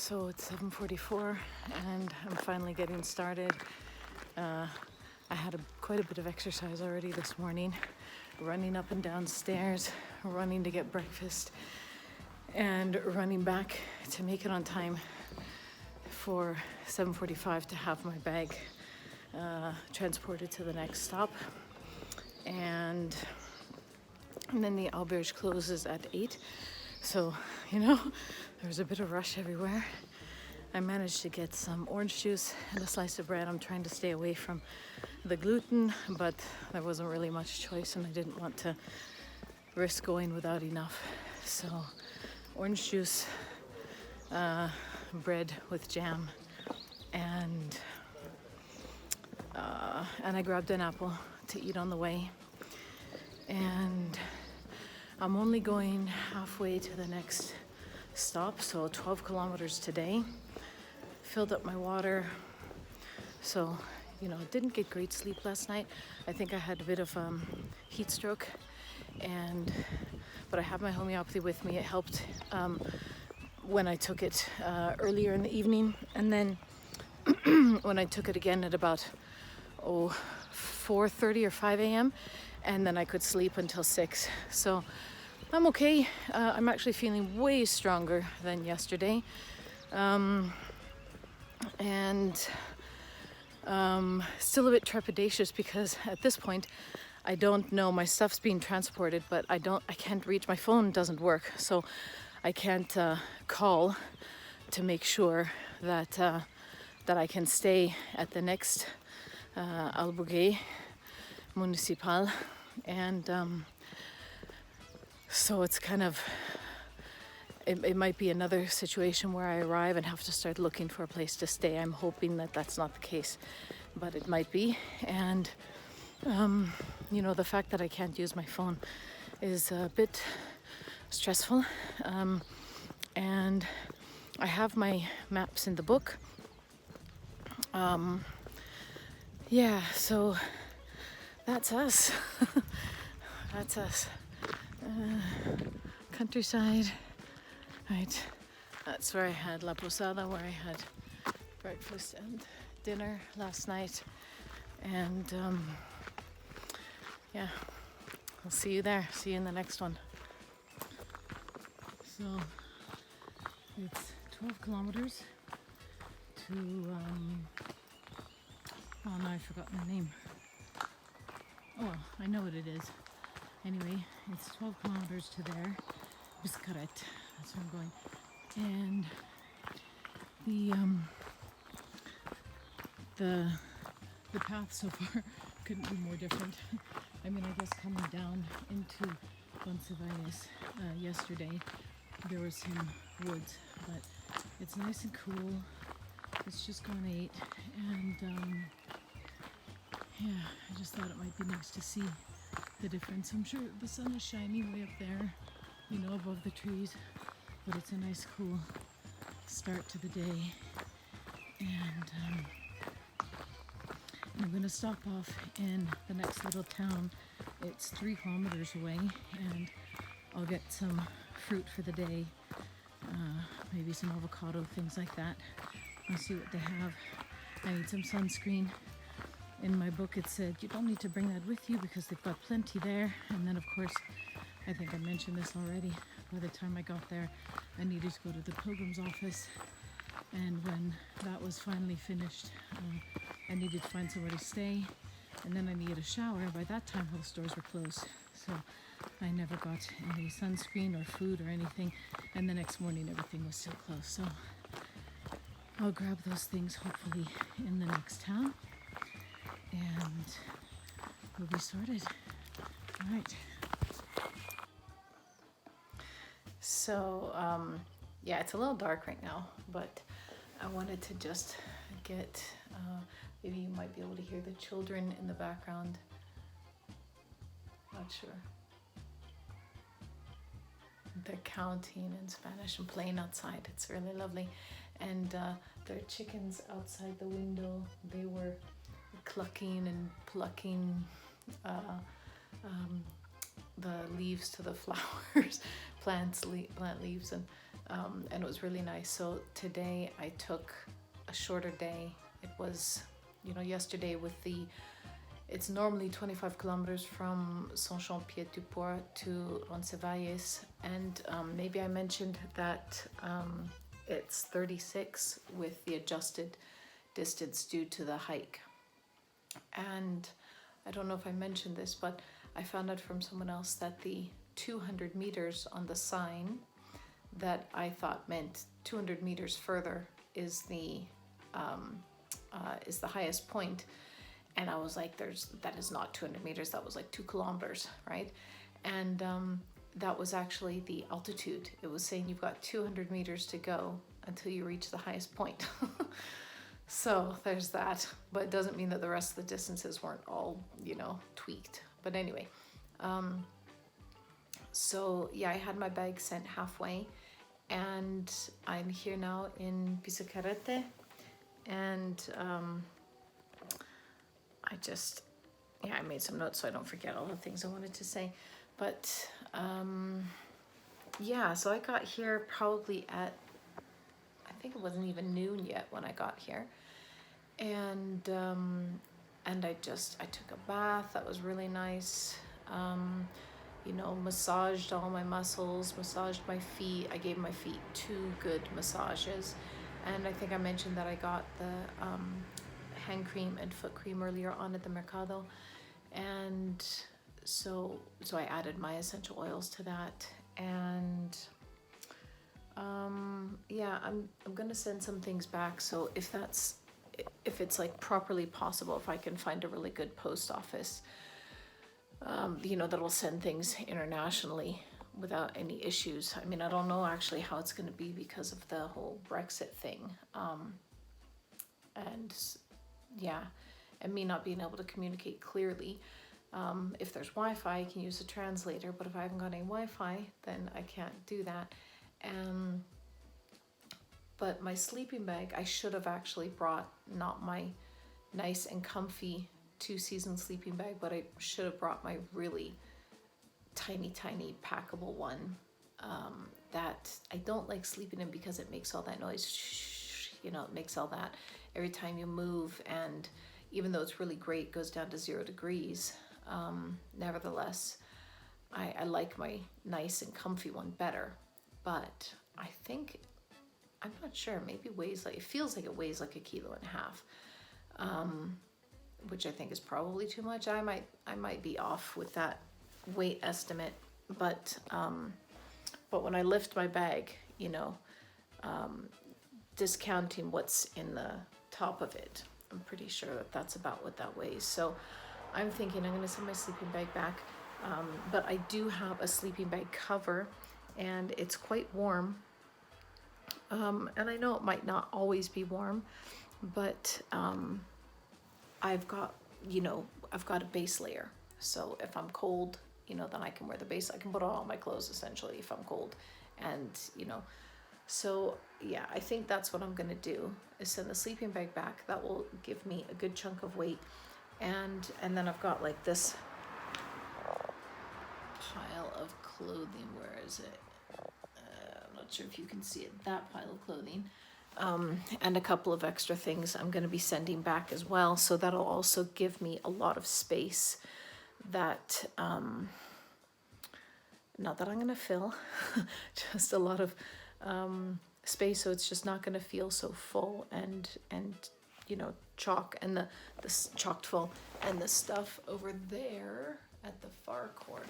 So it's 7:44 and I'm finally getting started. I had quite a bit of exercise already this morning, running up and down stairs, running to get breakfast, and running back to make it on time for 7:45 to have my bag transported to the next stop. And then the auberge closes at 8. So, there's a bit of rush everywhere. I managed to get some orange juice and a slice of bread. I'm trying to stay away from the gluten, but there wasn't really much choice and I didn't want to risk going without enough. So, orange juice, bread with jam, and I grabbed an apple to eat on the way. And I'm only going halfway to the next stop, so 12 kilometers today. Filled up my water. So, didn't get great sleep last night. I think I had a bit of heat stroke, but I have my homeopathy with me. It helped when I took it earlier in the evening, and then when I took it again at about 4:30 or 5 a.m. and then I could sleep until 6. So I'm okay. I'm actually feeling way stronger than yesterday. And still a bit trepidatious because at this point I don't know, my stuff's being transported, but I can't reach, my phone doesn't work, so I can't call to make sure that I can stay at the next Albergue Municipal. And so it's kind of, it might be another situation where I arrive and have to start looking for a place to stay. I'm hoping that that's not the case, but it might be. And, the fact that I can't use my phone is a bit stressful. And I have my maps in the book. So that's us. That's us. Countryside. Right. That's where I had La Posada, where I had breakfast and dinner last night. And I'll see you there. See you in the next one. So it's 12 kilometers to oh no, I've forgotten the name. Oh, I know what it is. Anyway, it's 12 kilometers to there. Biskarette, that's where I'm going. And the path so far couldn't be more different. I mean, I guess coming down into Roncesvalles yesterday, there was some woods, but it's nice and cool. It's just gone 8, and I just thought it might be nice to see the difference. I'm sure the sun is shining way up there, above the trees, but it's a nice cool start to the day. And I'm going to stop off in the next little town. It's 3 kilometers away, and I'll get some fruit for the day, maybe some avocado, things like that. I'll see what they have. I need some sunscreen. In my book it said you don't need to bring that with you because they've got plenty there. And then of course, I think I mentioned this already, by the time I got there I needed to go to the pilgrim's office, and when that was finally finished, I needed to find somewhere to stay, and then I needed a shower. By that time all the stores were closed, so I never got any sunscreen or food or anything, and the next morning everything was still closed. So I'll grab those things hopefully in the next town, and we'll be sorted. All right. So, it's a little dark right now, but I wanted to just get, maybe you might be able to hear the children in the background. Not sure. They're counting in Spanish and playing outside. It's really lovely. And there are chickens outside the window. They were clucking and plucking the leaves to the flowers, plant leaves, and and it was really nice. So today I took a shorter day. It was, yesterday it's normally 25 kilometers from Saint-Jean-Pied-du-Port to Roncesvalles, and maybe I mentioned that it's 36 with the adjusted distance due to the hike. And I don't know if I mentioned this, but I found out from someone else that the 200 meters on the sign that I thought meant 200 meters further is the highest point. And I was like, that is not 200 meters, that was like 2 kilometers, right? And that was actually the altitude. It was saying you've got 200 meters to go until you reach the highest point. So there's that, but it doesn't mean that the rest of the distances weren't all, tweaked. But anyway, so yeah, I had my bag sent halfway, and I'm here now in Biskarette, and I made some notes so I don't forget all the things I wanted to say. But yeah, so I got here probably at, I think it wasn't even noon yet when I got here. And I took a bath. That was really nice. Massaged all my muscles, massaged my feet. I gave my feet 2 good massages. And I think I mentioned that I got the hand cream and foot cream earlier on at the Mercado. And so I added my essential oils to that. And yeah, I'm gonna send some things back. So if it's like properly possible, if I can find a really good post office, that will send things internationally without any issues. I mean, I don't know actually how it's going to be because of the whole Brexit thing. And yeah, and me not being able to communicate clearly. If there's Wi-Fi, I can use a translator, but if I haven't got any Wi-Fi, then I can't do that. But my sleeping bag, I should have actually brought not my nice and comfy 2-season sleeping bag, but I should have brought my really tiny packable one that I don't like sleeping in because it makes all that noise. It makes all that every time you move, and even though it's really great, it goes down to 0 degrees. Nevertheless, I like my nice and comfy one better, but I think, I'm not sure, maybe it feels like it weighs like 1.5 kilos, which I think is probably too much. I might be off with that weight estimate, but when I lift my bag, discounting what's in the top of it, I'm pretty sure that that's about what that weighs. So I'm thinking I'm going to send my sleeping bag back, but I do have a sleeping bag cover, and it's quite warm. And I know it might not always be warm, but I've got a base layer. So if I'm cold, then I can wear the base. I can put on all my clothes essentially if I'm cold. And, so yeah, I think that's what I'm going to do, is send the sleeping bag back. That will give me a good chunk of weight. And then I've got like this pile of clothing. Where is it? I'm not sure if you can see it, that pile of clothing. And a couple of extra things I'm going to be sending back as well. So that'll also give me a lot of space that, not that I'm going to fill, just a lot of space. So it's just not going to feel so full and chalk, and the chocked full. And the stuff over there at the far corner,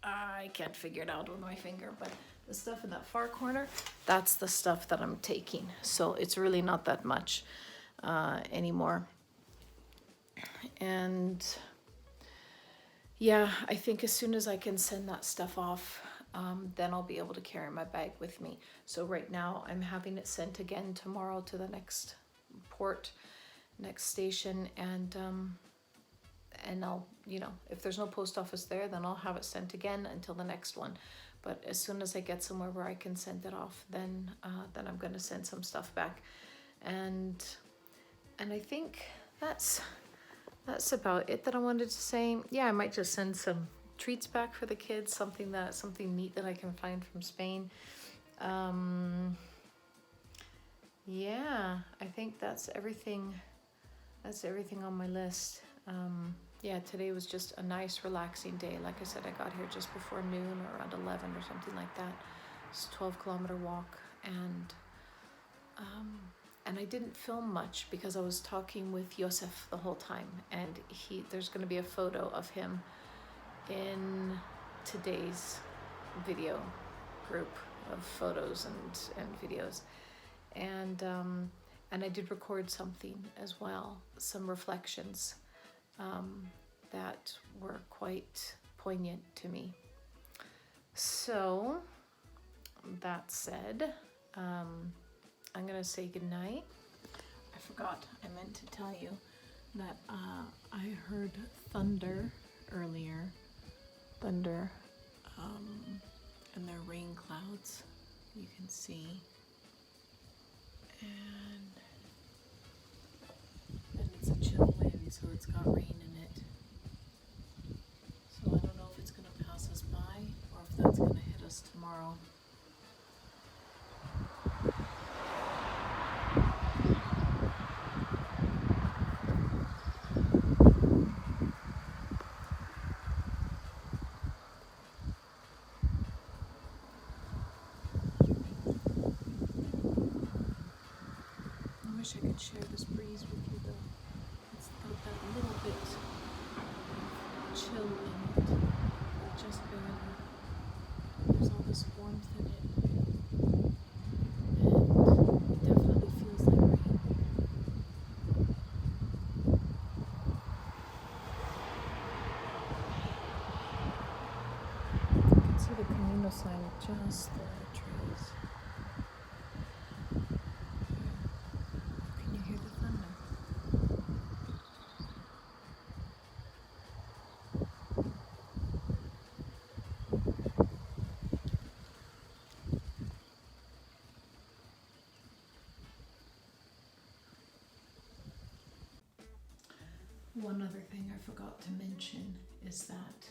I can't figure it out with my finger, but the stuff in that far corner, that's the stuff that I'm taking. So it's really not that much anymore. And yeah, I think as soon as I can send that stuff off, then I'll be able to carry my bag with me. So right now I'm having it sent again tomorrow to the next port, next station, and I'll, if there's no post office there, then I'll have it sent again until the next one. But as soon as I get somewhere where I can send it off, then I'm going to send some stuff back, and I think that's about it that I wanted to say. Yeah, I might just send some treats back for the kids, something neat that I can find from Spain. Yeah, I think that's everything. That's everything on my list. Yeah, today was just a nice relaxing day. Like I said, I got here just before noon or around 11 or something like that. It's a 12-kilometer walk, and I didn't film much because I was talking with Josef the whole time, and there's going to be a photo of him in today's video group of photos and videos, and I did record something as well, some reflections that were quite poignant to me. So that said, I'm gonna say goodnight. I forgot, I meant to tell you that I heard thunder earlier. Thunder, and there are rain clouds, you can see. And it's a chill wind, so it's got rain in it. So I don't know if it's gonna pass us by or if that's gonna hit us tomorrow. I wish I could share this breeze with you though. It's got that little bit chill in it, but just barely. There's all this warmth in it, and it definitely feels like rain. You can see the Camino sign just there, the trees. Can you hear the thunder? One other thing I forgot to mention is that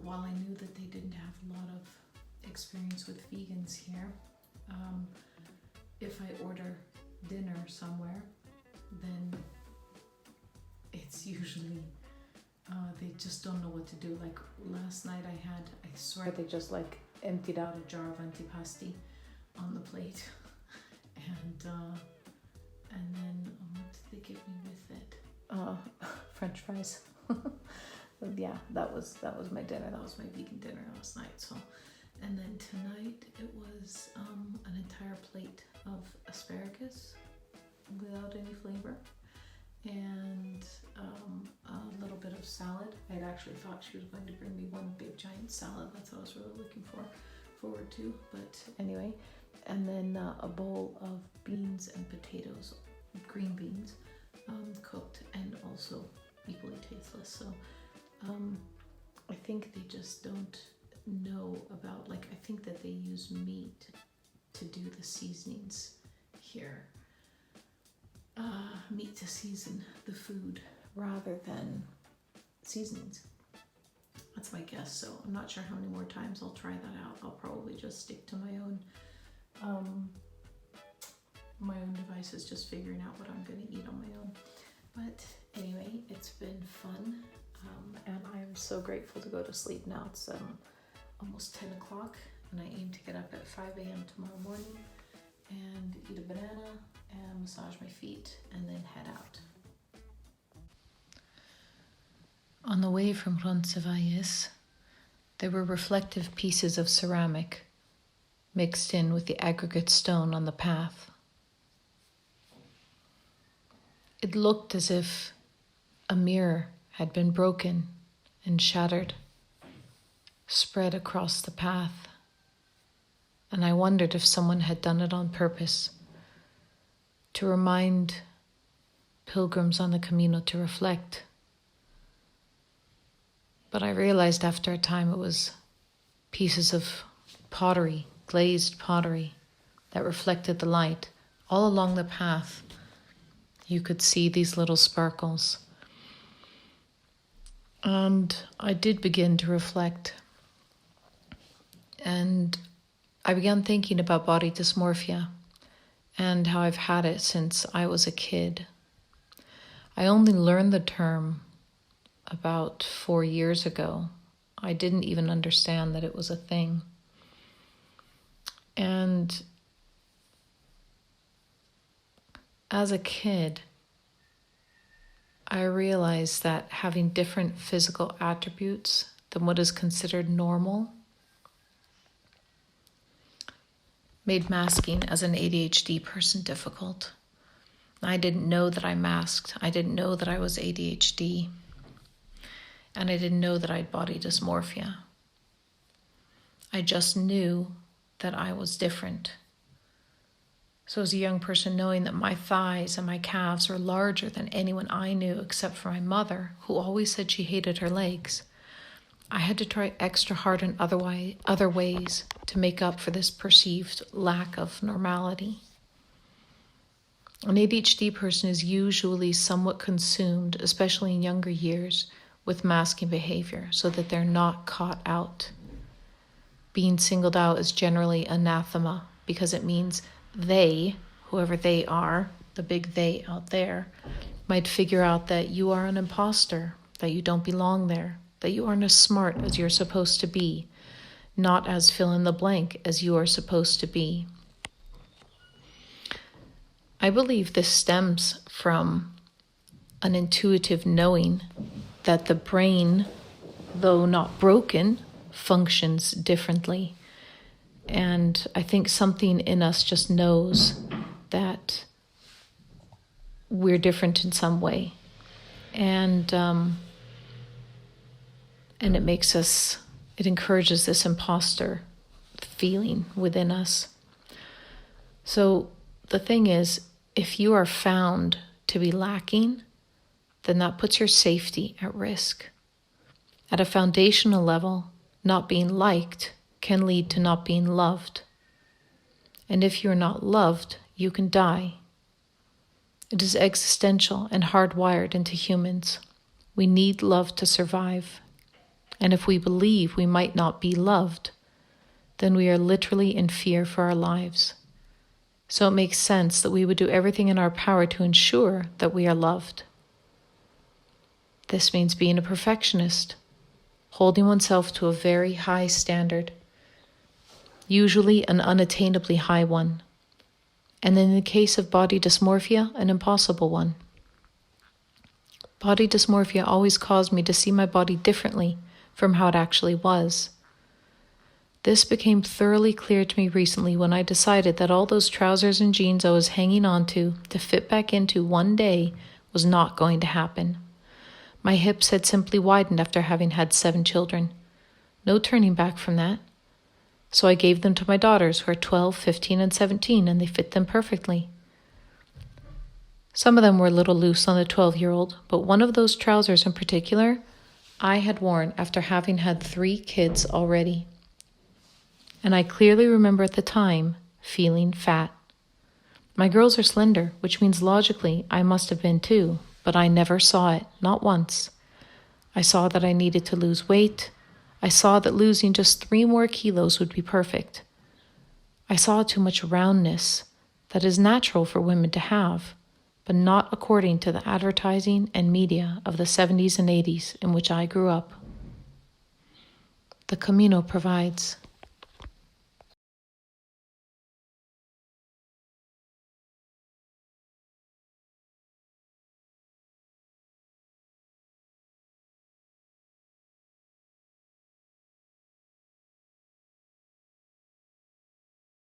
while I knew that they didn't have a lot of experience with vegans here, if I order dinner somewhere, then it's usually they just don't know what to do. Like last night I swear they just like emptied out a jar of antipasti on the plate, and then what did they give me with it? French fries. Yeah, that was my dinner. That was my vegan dinner last night. So, and then tonight it was an entire plate of asparagus without any flavor, and a little bit of salad. I had actually thought she was going to bring me one big giant salad. That's what I was really looking forward to. But anyway, and then a bowl of beans and potatoes, green beans, cooked and also equally tasteless. So I think they just don't know about, like, I think that they use meat to do the seasonings here. Meat to season the food rather than seasonings. That's my guess. So I'm not sure how many more times I'll try that out. I'll probably just stick to my own devices, just figuring out what I'm going to eat on my own. But anyway, it's been fun, and I'm so grateful to go to sleep now. It's almost 10 o'clock, and I aim to get up at 5 a.m. tomorrow morning and eat a banana and massage my feet and then head out. On the way from Roncesvalles, there were reflective pieces of ceramic mixed in with the aggregate stone on the path. It looked as if a mirror had been broken and shattered, spread across the path, and I wondered if someone had done it on purpose to remind pilgrims on the Camino to reflect. But I realized after a time it was pieces of pottery, glazed pottery, that reflected the light. All along the path, you could see these little sparkles. And I did begin to reflect. And I began thinking about body dysmorphia and how I've had it since I was a kid. I only learned the term about 4 years ago. I didn't even understand that it was a thing. And as a kid, I realized that having different physical attributes than what is considered normal made masking as an ADHD person difficult. I didn't know that I masked. I didn't know that I was ADHD. And I didn't know that I had body dysmorphia. I just knew that I was different. So as a young person, knowing that my thighs and my calves were larger than anyone I knew except for my mother, who always said she hated her legs, I had to try extra hard in other ways to make up for this perceived lack of normality. An ADHD person is usually somewhat consumed, especially in younger years, with masking behavior so that they're not caught out. Being singled out is generally anathema because it means they, whoever they are, the big they out there, might figure out that you are an imposter, that you don't belong there, that you aren't as smart as you're supposed to be, not as fill in the blank as you are supposed to be. I believe this stems from an intuitive knowing that the brain, though not broken, functions differently. And I think something in us just knows that we're different in some way. And it encourages this imposter feeling within us. So the thing is, if you are found to be lacking, then that puts your safety at risk. At a foundational level, not being liked can lead to not being loved. And if you're not loved, you can die. It is existential and hardwired into humans. We need love to survive. And if we believe we might not be loved, then we are literally in fear for our lives. So it makes sense that we would do everything in our power to ensure that we are loved. This means being a perfectionist, holding oneself to a very high standard, usually an unattainably high one, and in the case of body dysmorphia, an impossible one. Body dysmorphia always caused me to see my body differently from how it actually was. This became thoroughly clear to me recently when I decided that all those trousers and jeans I was hanging on to fit back into one day was not going to happen. My hips had simply widened after having had 7 children. No turning back from that. So I gave them to my daughters, who are 12, 15, and 17, and they fit them perfectly. Some of them were a little loose on the 12-year-old, but one of those trousers in particular, I had worn after having had 3 kids already. And I clearly remember at the time feeling fat. My girls are slender, which means logically I must have been too, but I never saw it, not once. I saw that I needed to lose weight. I saw that losing just 3 more kilos would be perfect. I saw too much roundness that is natural for women to have, but not according to the advertising and media of the 70s and 80s in which I grew up. The Camino provides.